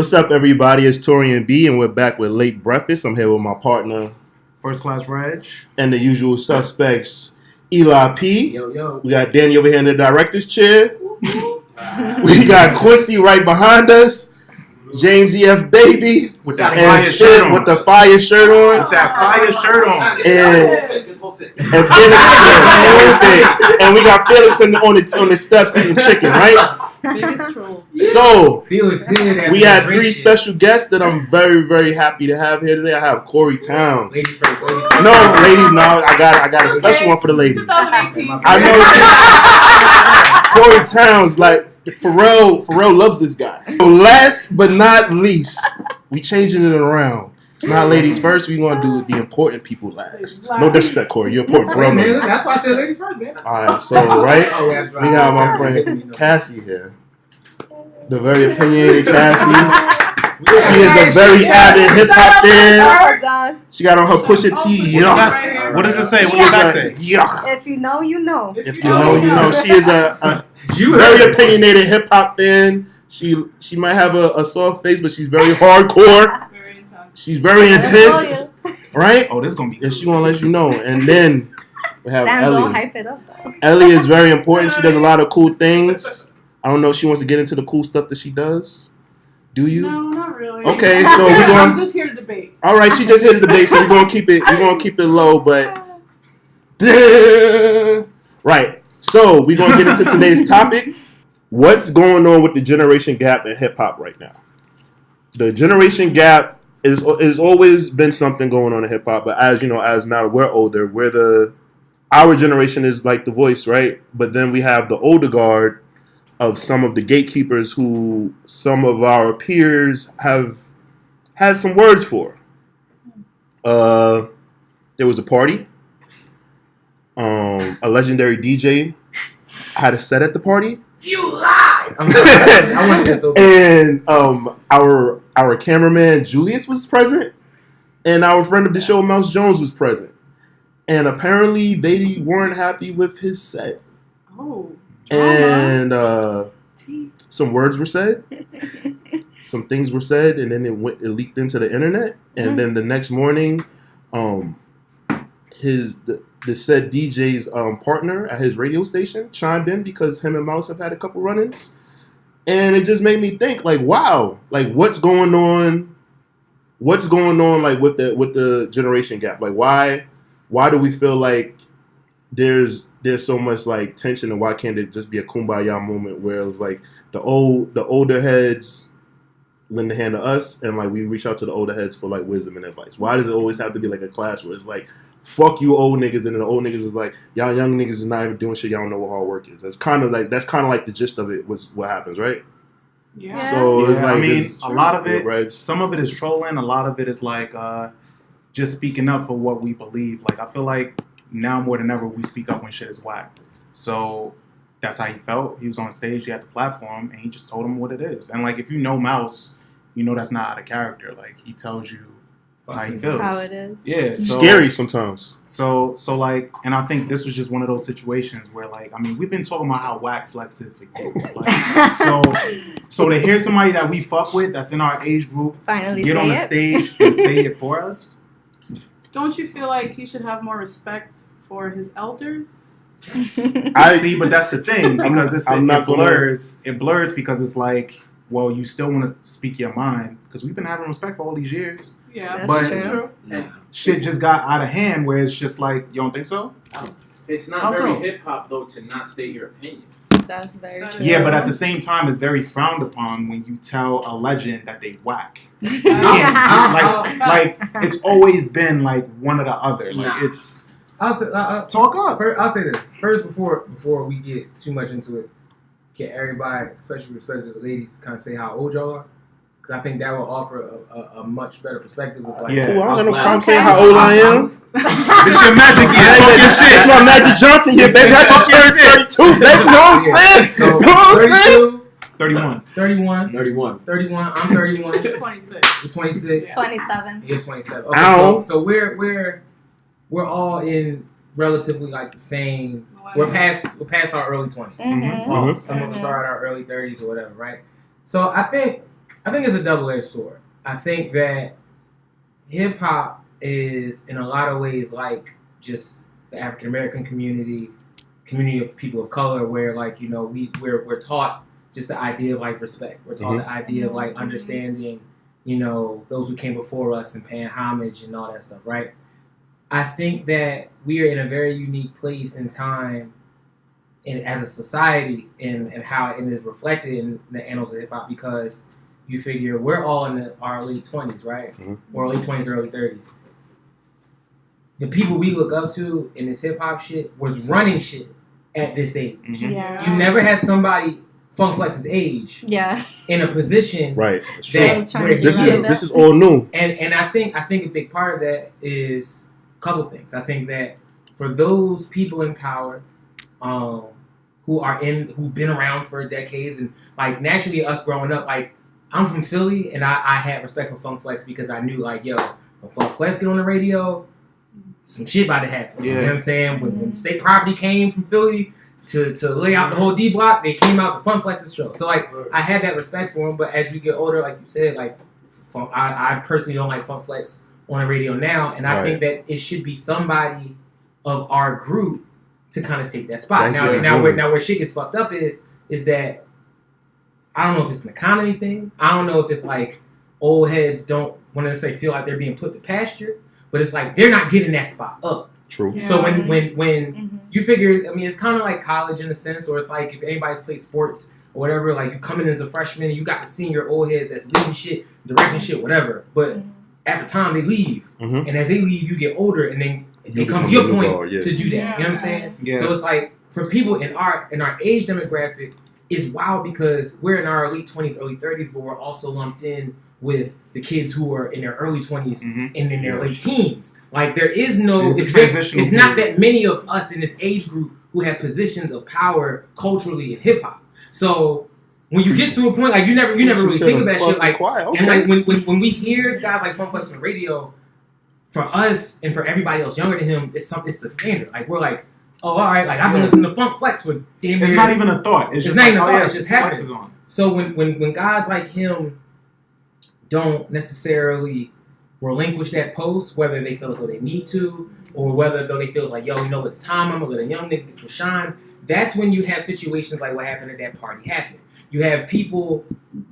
What's up, everybody? It's Torian B, and we're back with Late Breakfast. I'm here with my partner, First Class Reg, and the usual suspects, Eli P. Yo. We got Danny over here in the director's chair. We got Quincy right behind us. James E.F. Baby with that and fire shirt on. With the fire shirt on. With that fire shirt on. And we got Felix on the steps eating chicken, right? Biggest troll. So, Felix here. we had three special guests that I'm very, very happy to have here today. I have Corey Towns. Ladies first. No, ladies, no. I got a special one for the ladies. 2018. I know Corey Towns, like, Pharrell loves this guy. So last but not least, we changing it around. It's not ladies first. We want to do the important people last. No disrespect, Corey. You're important. Pharrell. Man, that's why I said ladies first, man. All right, so right, we got my friend Cassie here, the very opinionated Cassie. She is a very avid hip hop fan. She got on her Pusha T. Yuck. What does it say? What does that say? Yuck. If you know, you know. If you know, you know. She is a very opinionated hip hop fan. She might have a soft face, but she's very hardcore. She's very intense, right? Oh, this is gonna be. And she gonna let you know. And then we have Sounds Ellie. all hype it up though. Ellie is very important. She does a lot of cool things. I don't know if she wants to get into the cool stuff that she does. Do you? No, not really. Okay, so we're going. I'm just here to debate. All right, she just hit the debate, so we're gonna keep it. We're gonna keep it low, but right. So we're gonna get into today's topic. What's going on with the generation gap in hip hop right now? The generation gap is always been something going on in hip hop, but as you know, as now we're older, our generation is like the voice, right? But then we have the older guard of some of the gatekeepers who some of our peers have had some words for. There was a party. A legendary DJ had a set at the party. You lie! I'm sorry. I want that so bad. And our cameraman Julius was present, and our friend of the show Mouse Jones was present. And apparently they weren't happy with his set. Oh. And some words were said, some things were said, and then it leaked into the internet. And then the next morning, the said DJ's partner at his radio station chimed in because him and Mouse have had a couple run-ins, and it just made me think, like, wow, like what's going on? What's going on, like with the generation gap? Like, why do we feel like there's so much like tension, and why can't it just be a kumbaya moment where it's like the older heads lend a hand to us, and like we reach out to the older heads for like wisdom and advice? Why does it always have to be like a clash where it's like, fuck you old niggas, and then the old niggas is like, y'all young niggas is not even doing shit, y'all don't know what hard work is? That's kind of like the gist of it was what happens, right? Yeah. So it's like, I mean, a lot of Reg. it, some of it is trolling, a lot of it is like just speaking up for what we believe. Like, I feel like now more than ever we speak up when shit is whack. So that's how he felt. He was on stage, he had the platform, and he just told him what it is. And like, if you know Mouse, you know that's not out of character. Like, he tells you how he feels. How it is. Yeah, so, Scary sometimes. So like, and I think this was just one of those situations where, like, I mean, we've been talking about how whack Flex is for years. Like, so to hear somebody that we fuck with, that's in our age group, Finally get say on the it. stage and say it for us. Don't you feel like he should have more respect for his elders? I See, but that's the thing, because I'm not it blurs because it's like, well, you still want to speak your mind, because we've been having respect for all these years. Yeah, That's that's true. true. Shit just got out of hand where it's just like, you don't think so? It's not How very so? hip hop though to not state your opinion. That's very true. Yeah, but at the same time, it's very frowned upon when you tell a legend that they whack. Like it's always been like one or the other. Like, Nah. it's I'll say, talk up. I'll say this first before we get too much into it. Can everybody, especially with respect to the ladies, kind of say how old y'all are? Because I think that will offer a much better perspective of like. Yeah. cool. I'm gonna Okay. come say how old I am. It's your magic year. Talk your shit. It's my Magic Johnson here, baby. I just turned 32, baby. You know what I'm saying? So, You know what I'm saying? 31. 31. 31. 31. I'm 31. 26. You're 26. 27. You're 27. Okay, Ow. so we're all in relatively like the same. We're past our early 20s. Mm-hmm. Well, some of us are at our early 30s or whatever, right? So I think I think it's a double-edged sword. I think that hip hop is in a lot of ways like just the African American community of people of color, where like we're taught just the idea of like respect. We're taught the idea of like understanding, those who came before us and paying homage and all that stuff, right? I think that we are in a very unique place in time, and as a society, and how it is reflected in the annals of hip hop, because you figure we're all in our late 20s, right? Or late 20s, early 30s. The people we look up to in this hip hop shit was running shit at this age. Yeah. You never had somebody Funk Flex's age Yeah. in a position Right. It's true. that where he This was. is all new. And I think a big part of that is a couple things. I think that for those people in power, who've been around for decades, and like naturally us growing up, like I'm from Philly, and I had respect for Funk Flex because I knew like, yo, when Funk Flex get on the radio, some shit about to happen. You know what I'm saying? When State Property came from Philly to lay out the whole D block, they came out to Funk Flex's show. So like I had that respect for him, but as we get older, like you said, like I personally don't like Funk Flex on the radio now, and I think that it should be somebody of our group to kind of take that spot. Now where shit gets fucked up is that I don't know if it's an economy thing. I don't know if it's like old heads don't want to say feel like they're being put to pasture, but it's like they're not getting that spot up. True. Yeah. So when you figure, I mean, it's kind of like college in a sense, or it's like if anybody's played sports or whatever, like you come in as a freshman, you got the senior old heads that's leading shit, directing shit, whatever. But at the time they leave, and as they leave, you get older, and then it comes your point to do that. Yeah. You know what I'm saying? Yeah. So it's like for people in our age demographic, it's wild because we're in our late 20s, early 30s, but we're also lumped in with the kids who are in their early 20s and in their late teens. Like there is no, it's not that many of us in this age group who have positions of power culturally in hip hop. So when you get to a point, like you never really think of that shit. Like, and like when we hear guys like Funk Flex on the radio, for us and for everybody else younger than him, it's the standard. Like we're like, oh, all right, like I've been listening to Funk Flex for damn near. It's not even a thought. It's just not like, even a oh, thought. yeah, It's just Flex happens. is on. So when guys like him don't necessarily relinquish that post, whether they feel as though they need to, or whether though they feel like, yo, it's time, I'm gonna let a young nigga get some shine. That's when you have situations like what happened at that party happen. You have people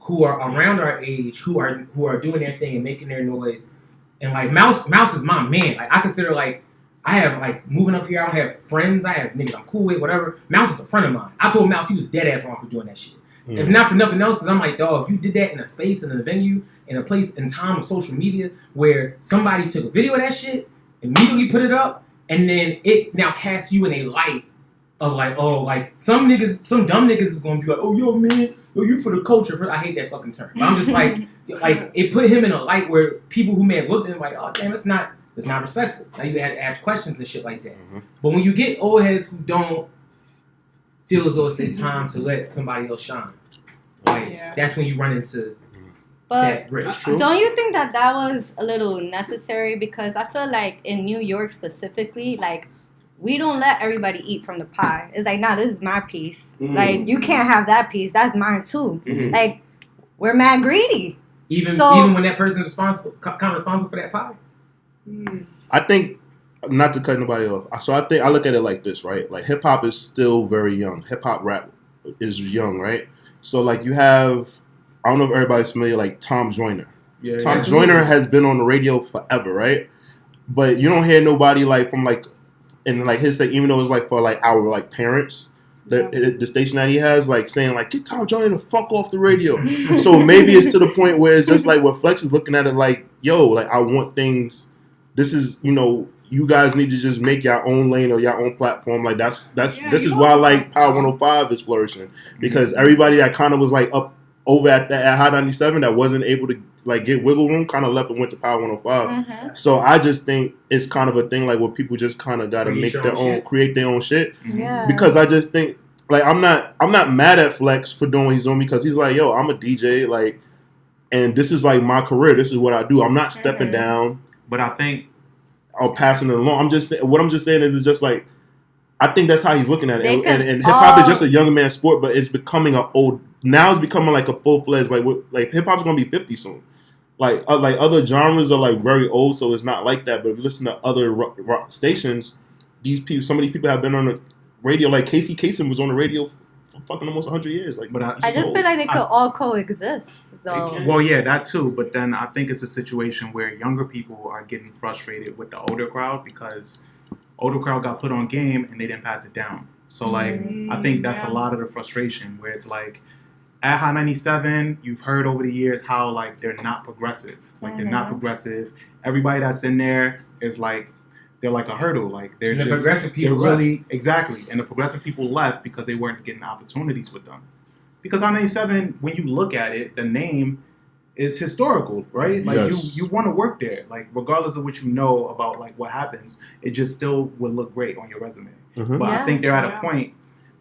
who are around our age who are doing their thing and making their noise. And like Mouse is my man. Like I consider like I have like moving up here, I don't have friends, I have niggas I'm cool with, whatever. Mouse is a friend of mine. I told Mouse he was dead ass wrong for doing that shit. If not for nothing else, because I'm like, dog, you did that in a space and in a venue, in a place and time of social media where somebody took a video of that shit, immediately put it up, and then it now casts you in a light of like, oh, like some dumb niggas is gonna be like, oh, yo, man, yo, you for the culture. I hate that fucking term. But I'm just like it put him in a light where people who may have looked at him like, oh, damn, it's not respectful. Now you had to ask questions and shit like that. But when you get old heads who don't feel as though it's their time to let somebody else shine, like that's when you run into that risk. Don't you think that was a little necessary? Because I feel like in New York specifically, like we don't let everybody eat from the pie. It's like, nah, this is my piece. Like you can't have that piece. That's mine too. Like we're mad greedy. Even when that person's responsible for that pie. I think, not to cut nobody off, so I look at it like this, right? Like hip hop is still very young. Hip hop rap is young, right? So like you have, I don't know if everybody's familiar, like Tom Joyner. Yeah, Tom Joyner has been on the radio forever, right? But you don't hear nobody like from like in like his thing, even though it's like for like our like parents. The station that he has, like saying, like, get Tom Joyner the fuck off the radio. So maybe it's to the point where it's just like where Flex is looking at it like, yo, like I want things. This is, you guys need to just make your own lane or your own platform. Like this is why like Power 105 is flourishing, because everybody that kind of was like up over at Hot 97 that wasn't able to like get wiggle room kind of left and went to Power 105. So I just think it's kind of a thing like where people just kind of got to make their own, create their own shit. Yeah. Because I just think like I'm not mad at Flex for doing what he's doing, because he's like, yo, I'm a DJ, like, and this is like my career. This is what I do. I'm not stepping down. But I think or passing it along. What I'm just saying is, it's just like, I think that's how he's looking at it. And hip Oh. hop is just a young man's sport, but it's becoming an old now it's becoming like a full fledged like hip hop's gonna be 50 soon. Like other genres are like very old, so it's not like that. But if you listen to other rock stations, some of these people have been on the radio. Like Casey Kasem was on the radio for fucking almost 100 years. Like, But I just feel like they could all coexist, though. Well, yeah, that too. But then I think it's a situation where younger people are getting frustrated with the older crowd because older crowd got put on game and they didn't pass it down. So like, I think that's a lot of the frustration where it's like, at Hot 97, you've heard over the years how like they're not progressive. Like they're not progressive. Everybody that's in there is like they're like a hurdle. Like they're And the just progressive people they're really exactly. And the progressive people left because they weren't getting opportunities with them. Because Hot 97, when you look at it, the name is historical, right? Like Yes. you want to work there. Like regardless of what you know about like what happens, it just still would look great on your resume. Mhm. But I Yeah. think they're at a point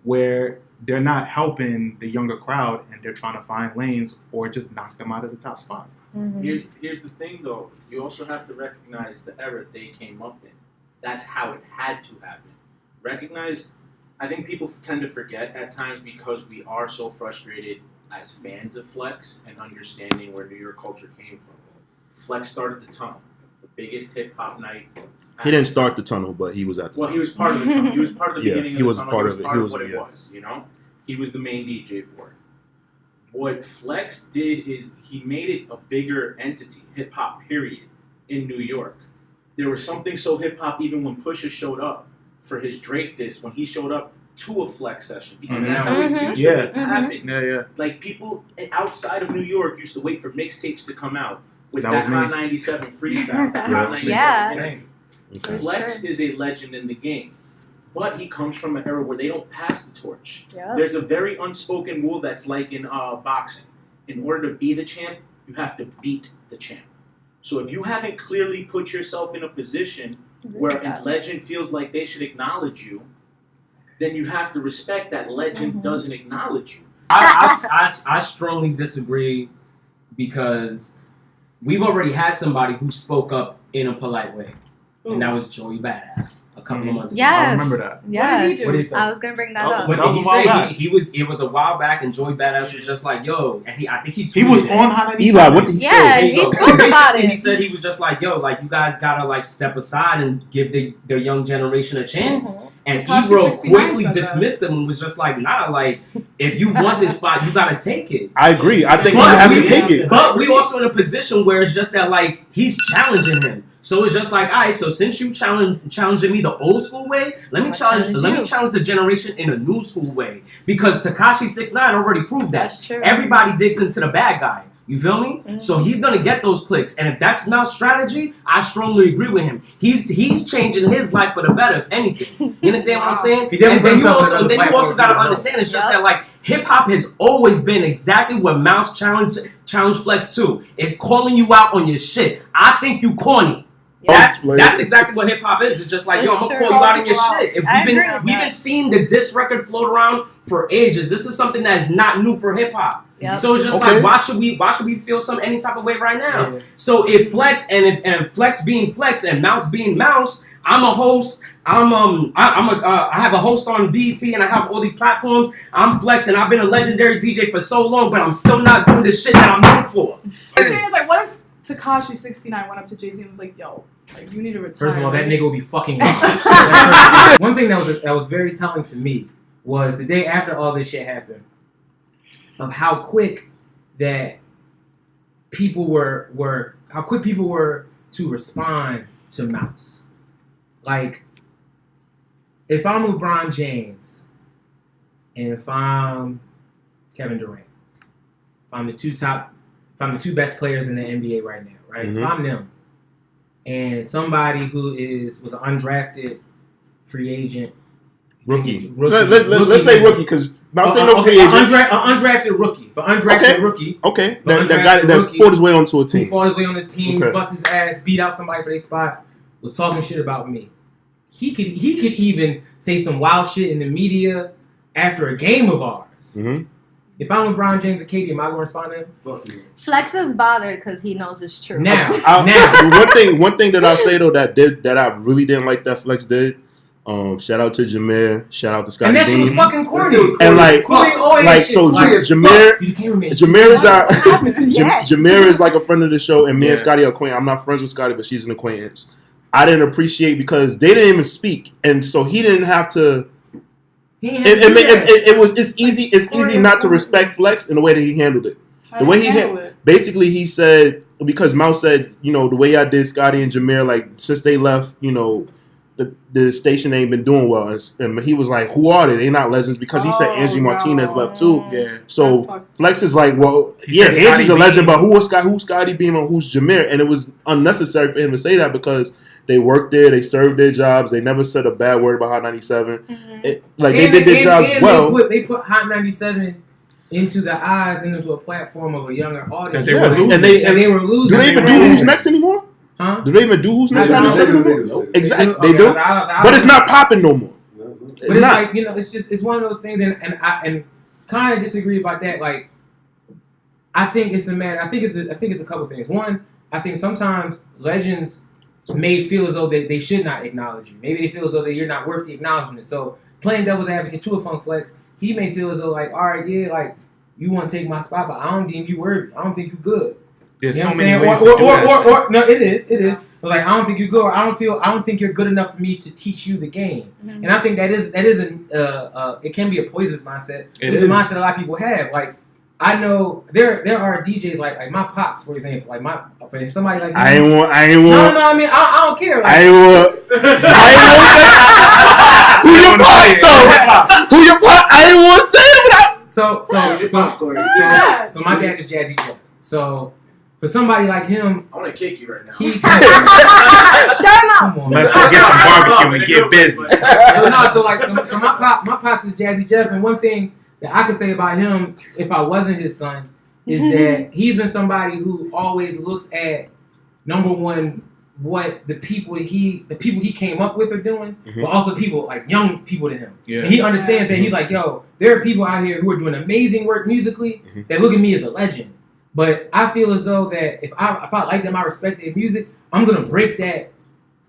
where they're not helping the younger crowd and they're trying to find lanes or just knock them out of the top spot. Mhm. Here's the thing though. You also have to recognize the era they came up in. That's how it had to happen. Recognize. I think people tend to forget at times because we are so frustrated as fans of Flex and understanding where New York culture came from. Flex started the tunnel, the biggest hip hop night. he didn't start the tunnel, but he was at the Well, tunnel. he was part of the tunnel. He was part of the Yeah, beginning. he of was the a tunnel. part He of was it. part He of was- what it yeah. was. You know, he was the main DJ for it. What Flex did is he made it a bigger entity, hip hop. Period. In New York, there was something so hip hop. Even when Pusha showed up for his Drake diss, when he showed up to a Flex session, because that's how it used Yeah. to happen. Yeah. Like people outside of New York used to wait for mixtapes to come out with That that was me. Hot 97 freestyle. Hot 97 Yeah. thing. Okay. Flex is a legend in the game, but he comes from an era where they don't pass the torch. Yep. There's a very unspoken rule that's like in boxing. In order to be the champ, you have to beat the champ. So if you haven't clearly put yourself in a position where a legend feels like they should acknowledge you, then you have to respect that legend doesn't acknowledge you. I strongly disagree because we've already had somebody who spoke up in a polite way, and that was Joey Badass a couple of months ago. Yes. I remember that. Yeah. What did he do? What did he say? I was gonna bring that That up. was- What did he a while say? back. It was a while back, and Joey Badass was just like, "Yo," and I think he He was tweeted it. on Hot 97. Eli, what did he Yeah, say? There you he go. spoke So about basically, it. he said he was just like, "Yo, like you guys gotta like step aside and give the young generation a chance." Mhm. And Tekashi Ebro 69 quickly said that. dismissed him and was just like, "Nah, like if you want this spot, you gotta take it." I agree. I think you But have we- to take it. But we also in a position where it's just that like he's challenging him. So it's just like, all right, so since you challenging me the old school way, let me I'll challenge challenge the generation in a new school way. Because Tekashi 6ix9ine already proved that. That's true. Everybody digs into the bad guy. You feel me? Mhm. So he's gonna get those clicks. And if that's Mal's strategy, I strongly agree with him. He's changing his life for the better, if anything. You understand what I'm saying? He definitely And then brings you up also another platform gotta for the understand it's just Yup. that like hip hop has always been exactly what Mouse challenge Flex to. It's calling you out on your shit. I think you corny. Yeah. That's exactly what hip hop is. It's just like, yo, I'm It's gonna true. call you out on your Call people shit. If I we've agree with been that. seeing the diss record float around for ages. This is something that is not new for hip hop. Yep. So it's just Okay. like, why should we feel any type of way right now? Yeah. So if Flex and Flex being Flex and Mouse being Mouse, I'm a host. I have a host on BET and I have all these platforms. I'm Flex and I've been a legendary DJ for so long, but I'm still not doing the shit that I'm known for. The thing is, like, what if Tekashi 69 went up to Jay-Z and was like, yo, like, you need to retire. First of all, that like, nigga will be fucking. One thing that was very telling to me was the day after all this shit happened, of how quick that people were to respond to Mouse. Like, if I'm LeBron James and if I'm Kevin Durant, if I'm the two best players in the NBA right now, right? If Mhm. I'm them, and somebody who was an undrafted free agent, Rookie. Rookie. Let's say rookie because not saying no free agent. undrafted rookie. For undrafted Okay. rookie Okay, But that guy undrafted that rookie fought his way onto a who team. fought his way on his team, Okay. bust his ass, beat out somebody for their spot, was talking shit about me. He could even say some wild shit in the media after a game of ours. Mhm. If I'm LeBron James and KD, am I going to respond to him? Fuck you. Flex is bothered because he knows it's true. Now, One thing that I say though that I really didn't like that Flex did Shout out to Jameer. Shout out to Scotty And that shit was Beam. fucking corny. And like, Corny, all that like shit. so, Like, Jameer. you the cameraman. Jameer is our Yeah. Jameer is like a friend of the show, and me and Yeah. Scotty are acquainted. I'm not friends with Scotty, but she's an acquaintance. I didn't appreciate because they didn't even speak, and so he didn't have to. He ain't had to do that. It's easy not to respect Flex in the way that he handled it. How The do way you he handle it? Basically, he said because Mouse said, you know, the way I did Scotty and Jameer, like since they left, you know, the station ain't been doing well, and he was like, "Who are they? They not legends," because he said Oh, Angie Martinez no. left too. Yeah. That's So fucked. Flex is like, well, He yeah, said Angie's a Scotty legend, Beam. but who's Scotty Beam and who's Jameer? And it was unnecessary for him to say that because they worked there, they served their jobs, they never said a bad word about Hot 97. Like they did their jobs well. They put Hot 97 into the eyes and into a platform of a younger audience. They were losing. and they were losing. do they even do Who's Next anymore? Huh? Do they even do Who's Next? I don't 97 know. anymore? Exactly, Okay, they do. I But it's not popping no more. But It's it's not. like, you know, it's one of those things, and I kind of disagree about that. Like, I think it's a matter. I think it's a couple things. One, I think sometimes legends may feel as though they should not acknowledge you. Maybe they feel as though that you're not worth the acknowledgement. So playing devil's advocate to a Funk Flex, he may feel as though like, all right, yeah, like you want to take my spot, but I don't deem you worthy. I don't think you good. There's You know so what I'm many saying? ways to do that. Or no, it is. But like I don't think you good. Or I don't think you're good enough for me to teach you the game. Mhm. And I think that is it can be a poisonous mindset. It It's is. a mindset a lot of people have. Like I know there are DJs like my pops, for example. Like for somebody like I ain't want. no, I mean I don't care. Like, I ain't want. Who your pops though? Who your pops? I ain't want to say it, but so my dad is Jazzy Jeff. So for somebody like him, I want to kick you right now. he Dharma. come on. Let's go get some barbecue and get busy. So my pops is Jazzy Jeff, and one thing that I could say about him, if I wasn't his son, is that he's been somebody who always looks at number one what the people he came up with are doing, Mhm. but also people like young people to him. Yeah. And he understands that he's like, yo, there are people out here who are doing amazing work musically Mhm. that look at me as a legend. But I feel as though that if I like them, I respect their music, I'm gonna break that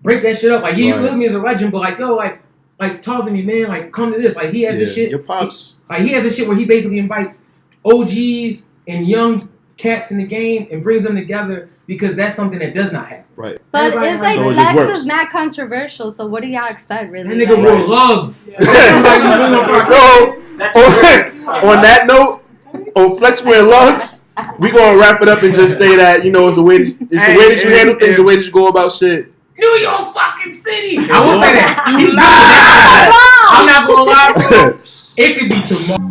shit up. Like, yeah, you Right. look at me as a legend, but like, yo, like talk to me, man. Like, come to this. Like, he has this shit. Your pops. Like, he has this shit where he basically invites OGs and young cats in the game and brings them together because that's something that does not happen. Right. But Everybody it's likes like So it just Flex works. is not controversial, so what do y'all expect, really? That nigga Like, wore lugs. So That's on that note, on Flex wearing lugs, we gonna wrap it up and just say that, you know, it's the way that you handle things, the way that you go about shit. New York fucking city. I will say that. You lied. I'm not gonna lie, bro. It could be tomorrow.